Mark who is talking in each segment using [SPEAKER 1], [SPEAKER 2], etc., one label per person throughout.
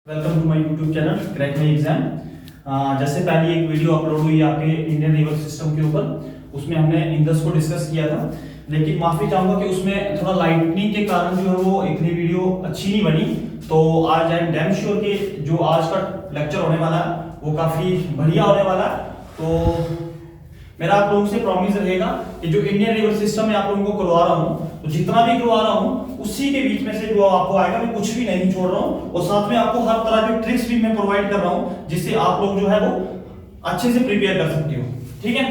[SPEAKER 1] Welcome to my YouTube channel crack my exam. जैसे पहले एक वीडियो अपलोड हुई आपके इंडियन रिवर सिस्टम के ऊपर, उसमें हमने इंडस को डिस्कस किया था, लेकिन माफी चाहूंगा कि उसमें थोड़ा लाइटनिंग के कारण जो है वो इतनी वीडियो अच्छी नहीं बनी। तो आज आई एम डैम श्योर कि जो आज का लेक्चर होने वाला है वो काफी बढ़िया होने वाला है। तो मेरा आप लोगों से प्रॉमिस रहेगा कि जो इंडियन रिवर सिस्टम में आप लोगों को करवा रहा हूँ, तो जितना भी करवा रहा हूँ उसी के बीच में से जो आपको आएगा मैं कुछ भी नहीं छोड़ रहा हूँ, और साथ में आपको हर तरह के ट्रिक्स भी मैं प्रोवाइड कर रहा हूँ जिससे आप लोग जो है वो अच्छे से प्रिपेयर कर सकते हो। ठीक है,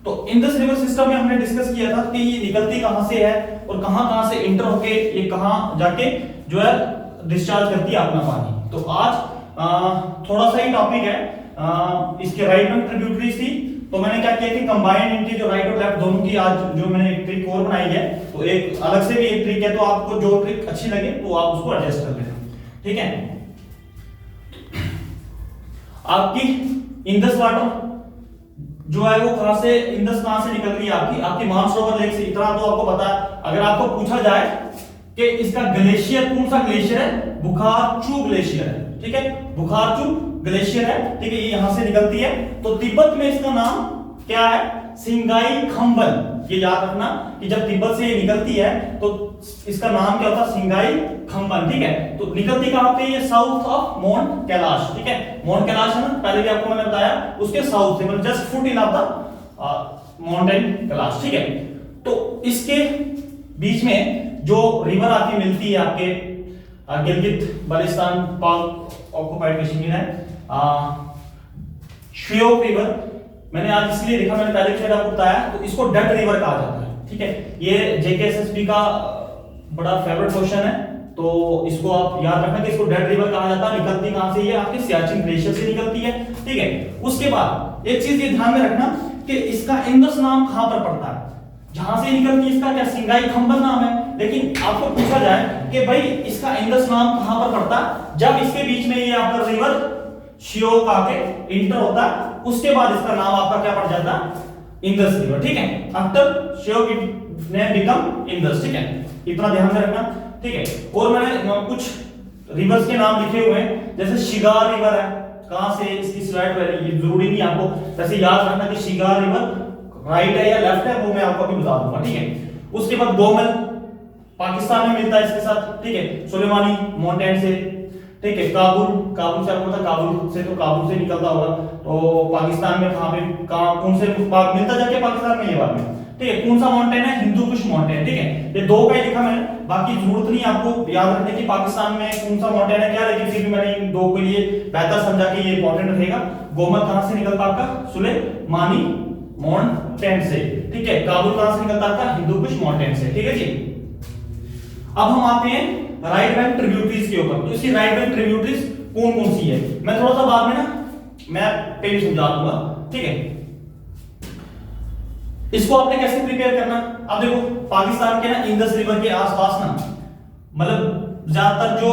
[SPEAKER 1] तो इंडस रिवर सिस्टम में हमने डिस्कस किया था कि ये निकलती कहां से है और कहां से इंटर होके ये कहां जाके जो है डिस्चार्ज करती है अपना पानी। तो आज थोड़ा सा ही टॉपिक है, इसके राइट में ट्रिब्यूटरीज थी, तो मैंने क्या किया कि कंबाइंड इनके जो राइट और लेफ्ट दोनों की आज जो मैंने एक ट्रिक और बनाई है, तो एक अलग से भी एक ट्रिक है, तो आपको जो ट्रिक अच्छी लगे तो आप उसको एडजस्ट कर लेना। ठीक है, आपकी इंडस वाटर जो है वो कहां से, इंडस कहां से निकल रही है आपकी मानसरोवर लेक से। इतना तो आपको पता है। अगर आपको पूछा जाए कि इसका ग्लेशियर कौन सा ग्लेशियर है, बुखारचू ग्लेशियर है। ठीक है, बुखारचू ग्लेशियर है। ठीक है, ये यहां से निकलती है। तो तिब्बत में इसका नाम क्या है, सिंगाई खंबन। ये याद रखना कि जब तिब्बत से ये निकलती है तो इसका नाम क्या होता है, सिंगाई खंबन। ठीक है, तो निकलती कहां पे, ये साउथ ऑफ माउंट कैलाश। ठीक है, माउंट कैलाश है ना, पहले भी आपको मैंने बताया, उसके साउथ से मतलब just foot in of the mountain Kailash. ठीक है, तो इसके बीच में जो रिवर आती मिलती है आपके गिलगित बल्तिस्तान पाक ऑक्युपाइड कश्मीर है, श्योक रिवर। मैंने आज इसलिए लिखा, मैंने पहले भी आपको बताया, तो इसको डेड रिवर कहा जाता है। ठीक है, ये जेकेएसएसबी का बड़ा फेवरेट क्वेश्चन है, तो इसको आप याद रखना कि इसको डेड रिवर कहा जाता है। निकलती कहां से, ये आपके सियाचिन ग्लेशियर से निकलती है। ठीक है, उसके बाद एक चीज ये ध्यान में रखना कि इसका इंडस नाम कहां पर पड़ता है, जहां से निकलती है इसका क्या सिंगाई खंबन नाम है। लेकिन आपको पूछा जाए कि भाई इसका इंडस नाम कहां पर पड़ता है, जब इसके बीच में ये आपका रिवर श्योक आके इंटर होता है, उसके बाद इसका नाम आपका क्या पड़ जाता है, इंडस रिवर। ठीक है, आफ्टर श्योक इट ने बिकम इंडस। ठीक है, इतना ध्यान में रखना। ठीक है, और मैंने कुछ रिवर्स के नाम लिखे हुए हैं, जैसे शिगार रिवर है, कहां से इसकी स्लाइड वैली, ये जरूरी नहीं आपको, वैसे याद रखना कि शिगार रिवर राइट है या लेफ्ट है, वो मैं आपको अभी बता दूंगा। ठीक है, उसके बाद गोमल पाकिस्तान में मिलता है इसके साथ। ठीक है, सुलेमानी माउंटेन से। ठीक है, काबुल से आपको पता, काबुल से तो काबुल से निकलता होगा, तो पाकिस्तान में कहां पे, कौन से मिलता जाके पाकिस्तान में, ये बात में। ठीक है, कौन सा माउंटेन है, हिंदू कुश माउंटेन। ठीक है, ये दो का ही लिखा मैंने, बाकी जरूरत नहीं आपको याद रखने की पाकिस्तान में कौन सा माउंटेन है क्या, लेकिन फिर भी मैंने इन दो के लिए बेहतर समझा कि ये इंपॉर्टेंट रहेगा। गोमल कहां से निकलता आपका, सुलेमानी माउंटेन से। ठीक है, काबुल कहां से निकलता आपका, हिंदू कुश माउंटेन से। ठीक है जी, अब हम आते हैं राइट बैंक ट्रिब्यूटरीज के ऊपर। तो इसकी राइट बैंक ट्रिब्यूटरीज कौन कौन सी है, मैं थोड़ा सा बाद में ना मैं पे समझा दूंगा। ठीक है, इसको आपने कैसे प्रिपेयर करना, अब देखो पाकिस्तान के ना इंडस रिवर के आसपास ना, मतलब ज्यादातर जो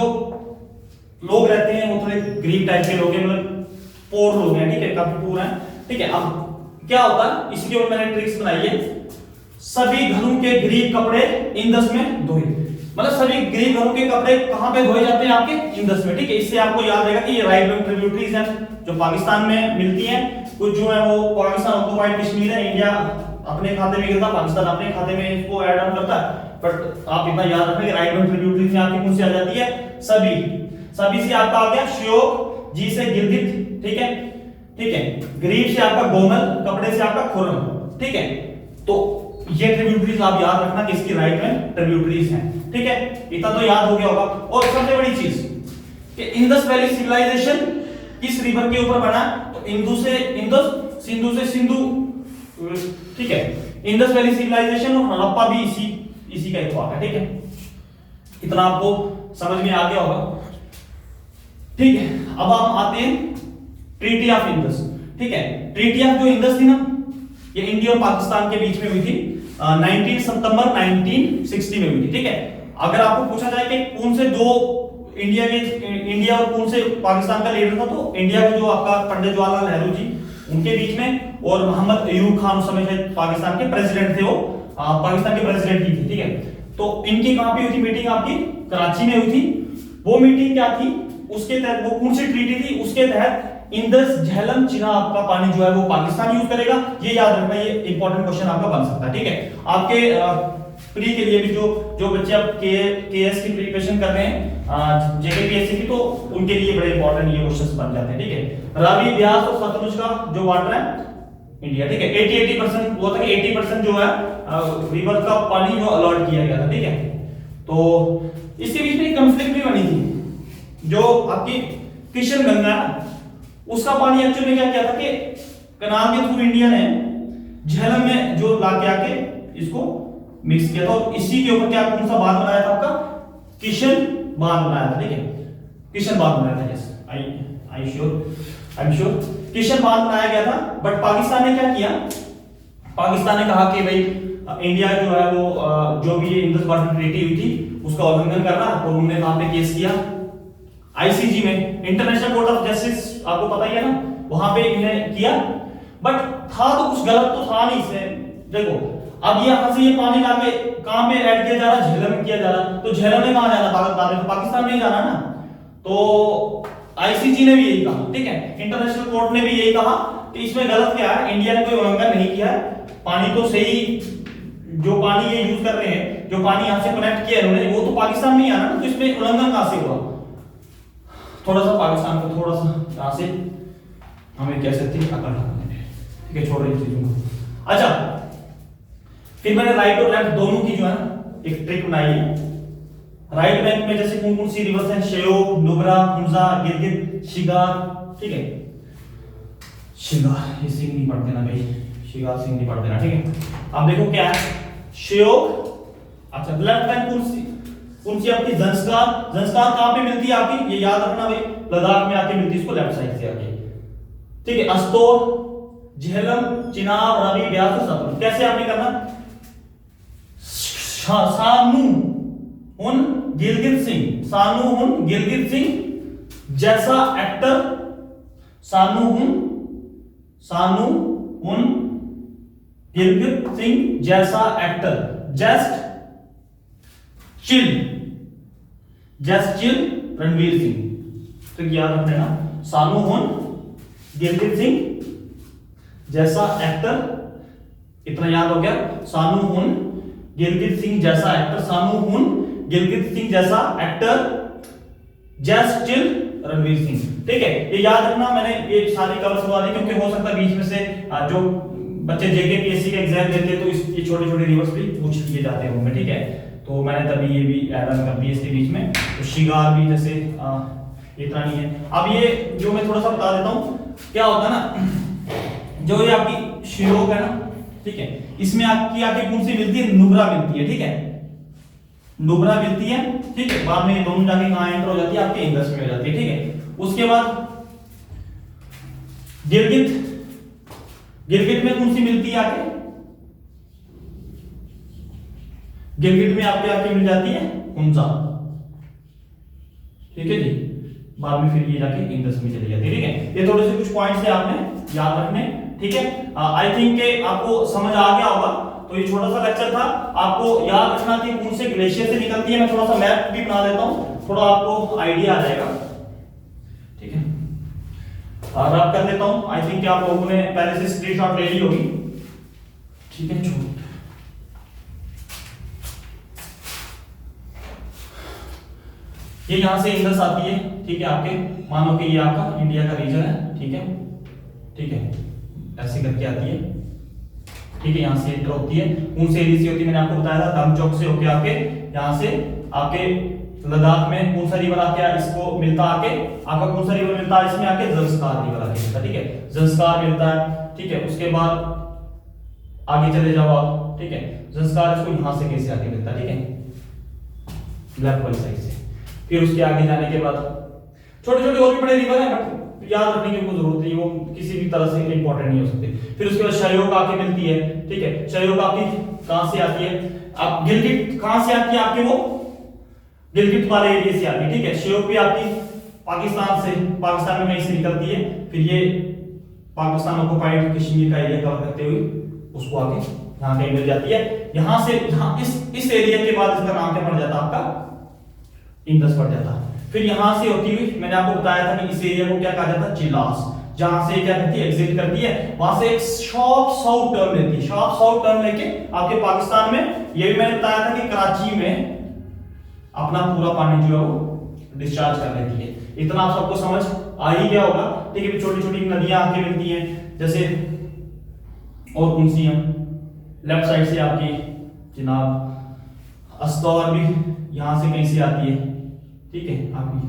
[SPEAKER 1] लोग रहते हैं वो थोड़े गरीब टाइप के लोग हैं, मतलब पोर लोग हैं। ठीक है, काफी पोर हैं। ठीक है, अब क्या होता है, इसके ऊपर मैंने ट्रिक्स बनाई है। सभी घरों के गरीब कपड़े इंडस में धोए, मतलब सभी गरीब घरों के कपड़े कहां पे धोए जाते हैं, आपके इंडस में। ठीक है, इससे आपको याद रहेगा कि ये राइट बैंक ट्रिब्यूटरीज हैं जो पाकिस्तान में मिलती हैं। कुछ जो है वो पाकिस्तान ऑक्युपाइड कश्मीर है, इंडिया अपने खाते में गिरता, पाकिस्तान अपने खाते में इसको ऐड ऑन करता है। बट आप इतना याद रखना कि राइट बैंक ट्रिब्यूटरीज में आपकी कौन सी आ जाती है, सभी से आपका आ गया श्योक, जी से गिलगित। ठीक है, ठीक है, गरीब से आपका गोमल, कपड़े से आपका खुरम। ठीक है, तो ये ट्रिब्यूटरीज आप याद रखना कि इसकी राइट में ट्रिब्यूटरीज हैं। ठीक है, इतना तो याद हो गया होगा। और सबसे बड़ी चीज कि इंडस वैली सिविलाइजेशन किस रिवर के ऊपर बना, तो इंदु से इंडस, सिंधु से सिंधु। ठीक है, इंडस वैली सिविलाइजेशन और हड़प्पा भी इसी का एक है। ठीक है, इतना आपको समझ में आ गया होगा। ठीक है, अब हम आते हैं ट्रीटी ऑफ इंडस। ठीक है, ट्रीटी ऑफ जो इंडस थी ना, ये इंडिया और पाकिस्तान के बीच में हुई थी, 19 सितंबर 1960 में हुई थी। ठीक है, अगर आपको पूछा जाए कि कौन से दो इंडिया और कौन से पाकिस्तान का लीडर था, तो इंडिया के जो आपका पंडित जवाहरलाल नेहरू जी, उनके बीच में, और मोहम्मद अयूब खान उस समय पाकिस्तान के प्रेसिडेंट थे, वो पाकिस्तान के प्रेसिडेंट ही थे। ठीक है, तो इनकी कहां पे हुई थी मीटिंग, आपकी कराची में हुई थी। वो मीटिंग क्या थी, उसके तहत वो कौन सी ट्रीटी थी, उसके तहत इंदस झेलम चिनाब का पानी जो है वो पाकिस्तान यूज करेगा। ये याद रखना, ये इंपॉर्टेंट क्वेश्चन आपका बन सकता है, ठीक है। आपके प्री के लिए भी जो बच्चे अब केएस की प्रिपरेशन कर रहे हैं, जेकेपीएससी की, तो उनके लिए बड़े इंपॉर्टेंट ये क्वेश्चंस बन जाते हैं, ठीक है। रावी, ब्यास और सतलुज का जो वाटर है इंडिया, ठीक है, 80% वो था कि 80% जो है रिवर का पानी जो अलॉट किया गया था, ठीक है। तो इसके बीच में एक कॉन्फ्लिक्ट भी बनी थी, जो आपकी किशन गंगा है उसका पानी एक्चुअली में क्या किया था कि कनाल के थ्रू इंडिया ने झेलम में जो ला के आके इसको मिक्स किया था, और इसी के ऊपर क्या कौन सा बांध बनाया था आपका, किशन बांध बनाया था, ठीक है, किशन बांध बनाया था। Yes, I am sure Kishan बांध बनाया गया था। बट पाकिस्तान ने क्या किया, पाकिस्तान ने कहा कि भाई इंडिया जो है वो जो भी इंडस वाटर ट्रीटी हुई थी उसका उल्लंघन कर रहा, और उन्होंने वहां पे केस किया आईसीजी में, इंटरनेशनल कोर्ट ऑफ जस्टिस, आपको पता ही है ना, वहां पे इन्हें किया। बट था तो कुछ गलत तो था नहीं इसमें। देखो अब यहां से ये पानी लाके कहां पे ऐड किया जा रहा, झेलम में किया जा रहा, तो झेलम में कहां जाना, पाकिस्तान में ही जाना ना। तो आईसीजी ने भी यही कहा, ठीक है, इंटरनेशनल कोर्ट ने भी यही कहा कि इसमें गलत क्या है, इंडिया ने कोई उल्लंघन नहीं किया है, पानी तो सही, जो पानी ये यूज कर रहे हैं, जो पानी यहां से कनेक्ट किया इन्होंने, वो तो पाकिस्तान में ही आना ना, तो इसमें उल्लंघन कहां से हुआ। थोड़ा सा पाकिस्तान को थोड़ा सा यहां से हमें कह सकते हैं अकड़ रखने, ठीक है, छोड़ रही चीजों को। अच्छा, फिर मैंने राइट और लेफ्ट दोनों की जो है एक ट्रिक बनाई है। राइट बैंक में जैसे कौन कौन सी रिवर्स हैं, श्योक, नुब्रा, हुंजा, गिलगित, शिगार, ठीक है, शिगार, ये सिंह नहीं पढ़ देना भाई, शिगार सिंह नहीं पढ़ देना, ठीक है। आप देखो क्या है, श्योक। अच्छा, लेफ्ट बैंक कौन सी आपकी, ज़ंस्कार। ज़ंस्कार कहां पे मिलती है आपकी, ये याद रखना भाई, लद्दाख में आके मिलती है, इसको लेफ्ट साइड से आके, ठीक है। अस्तोर, झेलम, चिनाब, रावी, ब्यास और सतलुज। कैसे आपने करना, सानू उन गिलगित सिंह, सानू उन गिलगित सिंह जैसा एक्टर, सानू उन गिलगित सिंह जैसा actor, just chill Ranveer Singh. तो याद रख लेना, सानू उन गिलगित सिंह जैसा एक्टर, इतना याद हो गया, सानू उन गिलगित सिंह जैसा एक्टर, सानू उन गिलगित सिंह जैसा actor, just chill Ranveer Singh, ठीक है। ये याद रखना, मैंने ये सारी कवर करवा दी क्योंकि हो सकता है बीच में से जो बच्चे जेकेपीएससी का एग्जाम देते हैं तो ये छोटे छोटे रिवर्स भी पूछ लिए जाते हैं उनमें, ठीक है। तो मैंने तभी ये भी ऐड ऑन कर दिया इसके बीच में। तो शिगार भी जैसे इतना नहीं है। अब ये जो मैं थोड़ा सा बता देता हूँ, क्या होता है ना, जो ये आपकी श्योक है ना, ठीक है, इसमें आपकी आके कौन सी मिलती है, नुब्रा मिलती है, ठीक है, नुब्रा मिलती है, ठीक है। बाद में ये दोनों जाके कहां एंटर हो जाती है, आपके इंदस में हो जाती है, ठीक है। उसके बाद गिलगित में कौन सी मिलती है आके, गिलगित में आपके आके मिल जाती है हुंजा, ठीक है जी। बाद में फिर ये जाके इंदस में चली जाती है, ठीक है। ये थोड़े से कुछ पॉइंट्स है आपने याद रखने, ठीक है। आई थिंक के आपको समझ आ गया होगा। तो ये छोटा सा लेक्चर था, आपको याद रखना कि कौन से ग्लेशियर से निकलती है। मैं थोड़ा सा मैप भी बना देता हूं, थोड़ा आपको आइडिया आ जाएगा, ठीक है। और रब कर देता हूं, आई थिंक कि आप लोगों ने पहले से स्क्रीनशॉट ले ली होगी, ठीक है। ये यहां से इंदस आती है, ठीक है। आपके मानो कि ये आपका इंडिया का रीजन है, ठीक है, ठीक है, ऐसे करके आती है, ठीक है। यहां से एंटर होती है, कौन से एरिया से होती है, मैंने आपको बताया था, दम चौक से होके आपके यहां से आपके लद्दाख में कौन सा रिवर आके इसको मिलता, आके आपका कौन सा रिवर मिलता है, इसमें आके ज़ंस्कार रिवर आके मिलता, ठीक है, ज़ंस्कार मिलता है, ठीक है। उसके बाद आगे चले जाओ आप, ठीक है, ज़ंस्कार इसको यहां से कैसे आके मिलता है, ठीक है, लेफ्ट वाली साइड से। फिर उसके आगे जाने के बाद छोटे छोटे और भी बड़े रिवर है, बट याद रखने की कोई जरूरत नहीं, वो किसी भी तरह से इंपॉर्टेंट नहीं हो सकते। फिर उसके बाद श्योक आके मिलती है, ठीक है। श्योक आपकी कहां से आती है, आप गिलगित कहां से आती है, आपके वो गिलगित वाले एरिया से आती है, ठीक है। श्योक भी आपकी पाकिस्तान में कहीं से निकलती है, फिर ये पाकिस्तान ऑक्युपाइड कश्मीर का एरिया कवर करते हुए उसको आगे यहाँ कहीं मिल जाती है। यहां से इस एरिया के बाद इसका नाम क्या पड़ जाता है, आपका इंदस पड़ जाता है। फिर यहां से होती हुई मैंने आपको बताया था कि इस एरिया को क्या कहा जाता है, चिलास, जहां से क्या करती है, एग्जिट करती है, वहां से एक शॉर्प साउथ टर्न लेती है, शॉर्प साउथ टर्न लेके आपके पाकिस्तान में, ये भी मैंने बताया था कि कराची में अपना पूरा पानी जो है वो डिस्चार्ज कर लेती है। इतना आप सबको समझ आ ही गया होगा। ठीक है, छोटी छोटी नदियां आके मिलती हैं, जैसे और कौन सी हैं, लेफ्ट साइड से आपकी जनाब अस्तौर भी यहां से कहीं से आती है, ठीक है आपकी,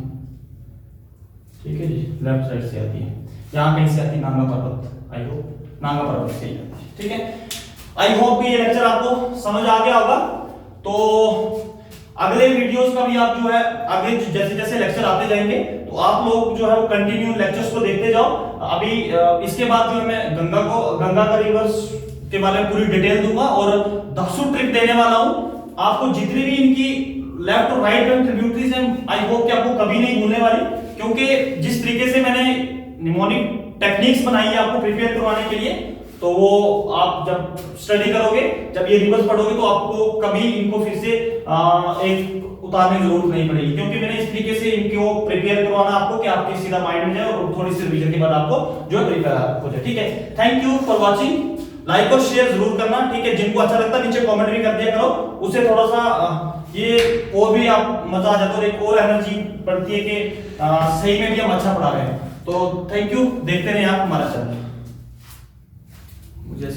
[SPEAKER 1] ठीक है जी, लेफ्ट साइड से आती है, यहाँ कहीं से आती है नांगा पर्वत, आई होप नांगा पर्वत से ही आती है। ठीक है, आई होप ये लेक्चर आपको समझ आ गया होगा। तो अगले वीडियोस का भी आप जो है आगे जैसे जैसे लेक्चर आते जाएंगे तो आप लोग जो है वो कंटिन्यू लेक्चर्स को देखते जाओ। अभी इसके बाद जो है मैं गंगा का रिवर्स के बारे में पूरी डिटेल दूंगा और दक्षु ट्रिक देने वाला हूं आपको। जितनी भी इनकी लेफ्ट और राइट हैंड ट्रिब्यूटरीज हैं, आई होप कि आपको कभी नहीं भूलने वाली, क्योंकि जिस तरीके से मैंने निमोनिक टेक्निक्स बनाई है आपको प्रिपेयर करवाने के लिए, तो वो आप जब स्टडी करोगे, जब ये रिवर्स पढ़ोगे, तो आपको कभी इनको फिर से एक उतारने की जरूरत नहीं पड़ेगी, क्योंकि मैंने इस तरीके से इनको प्रिपेयर करवाना आपको कि आपके सीधा माइंड में जाए और थोड़ी सी रिवीजन के बाद आपको जो है प्रिपेयर हो जाए। ठीक है, thank you for watching. Like और शेयर जरूर करना, ठीक है, जिनको अच्छा लगता है नीचे कमेंट भी कर दिया करो, उससे थोड़ा सा ये और भी आप मजा आ जाता है और एक और एनर्जी बढ़ती है कि सही में भी हम अच्छा पढ़ा रहे हैं। तो थैंक यू, देखते रहे आप हमारा चैनल। मुझे